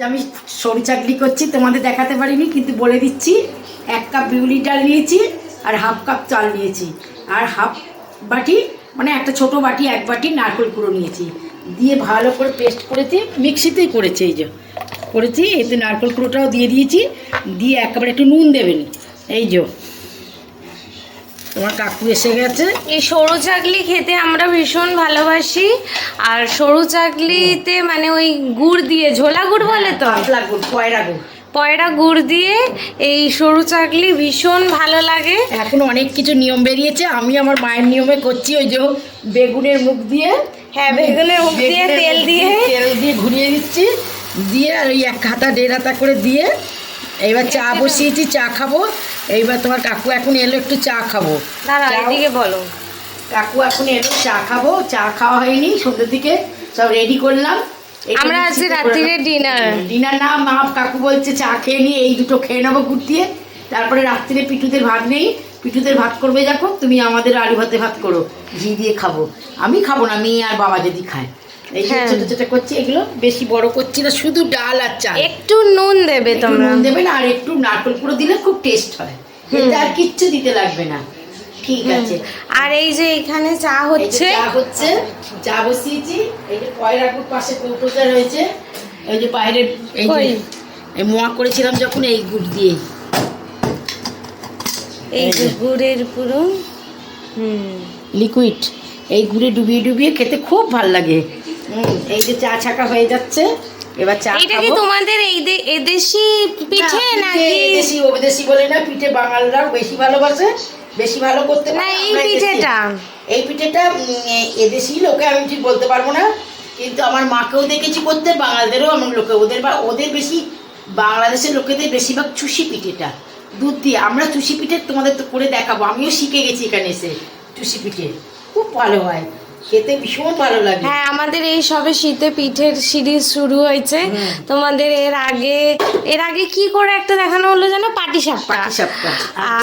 আমি সরু চাকলি করছি, তোমাদের দেখাতে পারিনি কিন্তু বলে দিচ্ছি। 1 কাপ বিউলি ডাল নিয়েছি আর হাফ কাপ চাল নিয়েছি আর হাফ বাটি মানে একটা ছোট বাটি 1 বাটি নারকেল কুড়ো নিয়েছি, দিয়ে ভালো করে পেস্ট করেছি, মিক্সিতেই করেছি। এই যে করেছি, এতে নারকেল কুড়োটাও দিয়ে দিয়েছি, দিয়ে একেবারে একটু নুন দেবেন। এই যে তোমার কাকু এসে গেছে। এই সরু চাকলি খেতে আমরা ভীষণ ভালোবাসি। আর সরু চাকলিতে মানে ওই গুড় দিয়ে, ঝোলা গুড় বলে তো, পাতলা গুড়, পয়রা গুড় দিয়ে এই সরু চাকলি ভীষণ ভালো লাগে। এখন অনেক কিছু নিয়ম বেরিয়েছে, আমি আমার মায়ের নিয়মে করছি। ওই যে বেগুনের মুখ দিয়ে, হ্যাঁ বেগুনের মুখ দিয়ে তেল দিয়ে ঘুরিয়ে দিচ্ছি, দিয়ে আর ওই 1 হাতা 1.5 হাতা করে দিয়ে এইবার চা বসিয়েছি, চা খাবো। এইবার তোমার কাকু এখন এলো, একটু চা খাবো। এদিকে বলো, কাকু এখন এলো, চা খাবো। চা খাওয়া হয়নি, সন্ধ্যের দিকে সব রেডি করলাম। আমরা আজকে রাত্রিরে ডিনার না, মা কাকু বলছে চা খেয়ে নিয়ে এই দুটো খেয়ে নেবো গুড় দিয়ে, তারপরে রাত্রিরে পিঠুদের ভাত নেই, পিঠুদের ভাত করবে দেখো, তুমি আমাদের আলু ভাতে ভাত করো, ঘি দিয়ে খাবো। আমি খাবো না, মেয়ে আর বাবা যদি খায়। এই যে ছোট ছোট করছি, এগুলো বেশি বড় করছি না, শুধু ডাল আর চাল। একটু নুন দেবে, তোমরা নুন দেবে না, আর একটু নারকেল কুড়ো দিলে খুব টেস্ট হয়। আর কিচ্ছু দিতে লাগবে না। ঠিক আছে। আর এই যে এখানে চা হচ্ছে, চা বসিয়েছি। এই যে পয়রা গুড় পাশে কৌটোটা রয়েছে, এই যে বাইরে এই যে মোয়া করেছিলাম যখন, এই গুড় দিয়ে, এই যে গুড়ের পুরো লিকুইড, এই গুড়ে ডুবিয়ে ডুবিয়ে খেতে খুব ভাল লাগে। এই যে চা ছাকা হয়ে যাচ্ছে, এবার চা খাবো। এটা কি তোমাদের এই দেশি পিঠে নাকি দেশি ওদেশি বলে না, পিঠে বাঙালরা বেশি ভালোবাসে, বেশি ভালো করতে না। এই পিঠেটা এদেশি লোকে আমি ঠিক বলতে পারবো না, কিন্তু আমার মাকেও দেখেছি করতে, বাঙালদেরও আমার লোকে, ওদের বেশি, বাংলাদেশের লোকেদের বেশিরভাগ চুষি পিঠেটা দুধ দিয়ে। আমরা চুষি পিঠে তোমাদের তো করে দেখাবো, আমিও শিখে গেছি এখানে এসে। চুষি পিঠে খুব ভালো হয়, খেতে ভীষণ ভালো লাগে। হ্যাঁ, আমাদের এই সবে শীতে পিঠের সিরিজ শুরু হয়েছে। তোমাদের এর আগে কি করে একটা দেখানো হলো জানো, পাটিসাপটা।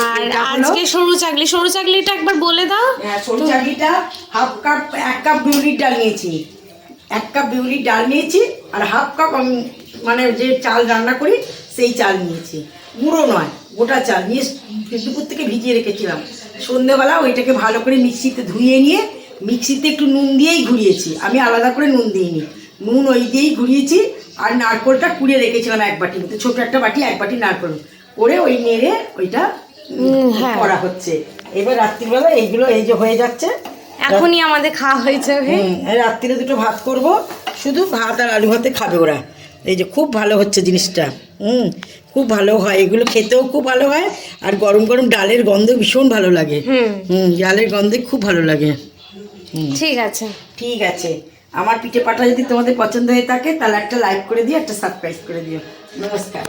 আর আজকে সরু চাকলিটা একবার বলে দাও। হ্যাঁ, সরু চাকলিটা 1 কাপ বিউলির ডাল নিয়েছি, 1 কাপ বিউলির ডাল নিয়েছি, আর হাফ কাপ আমি মানে যে চাল রান্না করি সেই চাল নিয়েছি, গুঁড়ো নয়, গোটা চাল নিয়ে দুপুর থেকে ভিজিয়ে রেখেছিলাম। সন্ধ্যেবেলা ওইটাকে ভালো করে মিক্সিতে ধুয়ে নিয়ে, মিক্সিতে একটু নুন দিয়েই ঘুরিয়েছি, আমি আলাদা করে নুন দিইনি, নুন ওই দিয়েই ঘুরিয়েছি। আর নারকেলটা কুড়িয়ে রেখেছিলাম 1 বাটি মতো, ছোটো একটা বাটি 1 বাটি নারকেল করে ওই নেড়ে ওইটা করা হচ্ছে। এবার রাত্রিবেলা এইগুলো এই যে হয়ে যাচ্ছে, এখনই আমাদের খাওয়া হয়েছে। রাত্রিরে দুটো ভাত করব, শুধু ভাত আর আলু ভাতে খাবে ওরা। এই যে খুব ভালো হচ্ছে জিনিসটা, খুব ভালো হয়, এগুলো খেতেও খুব ভালো হয়। আর গরম গরম ডালের গন্ধ ভীষণ ভালো লাগে। ডালের গন্ধে খুব ভালো লাগে। ঠিক আছে। আমার পিঠে পাটা যদি তোমাদের পছন্দ হয়ে থাকে তাহলে একটা লাইক করে দিও, একটা সাবস্ক্রাইব করে দিও। নমস্কার।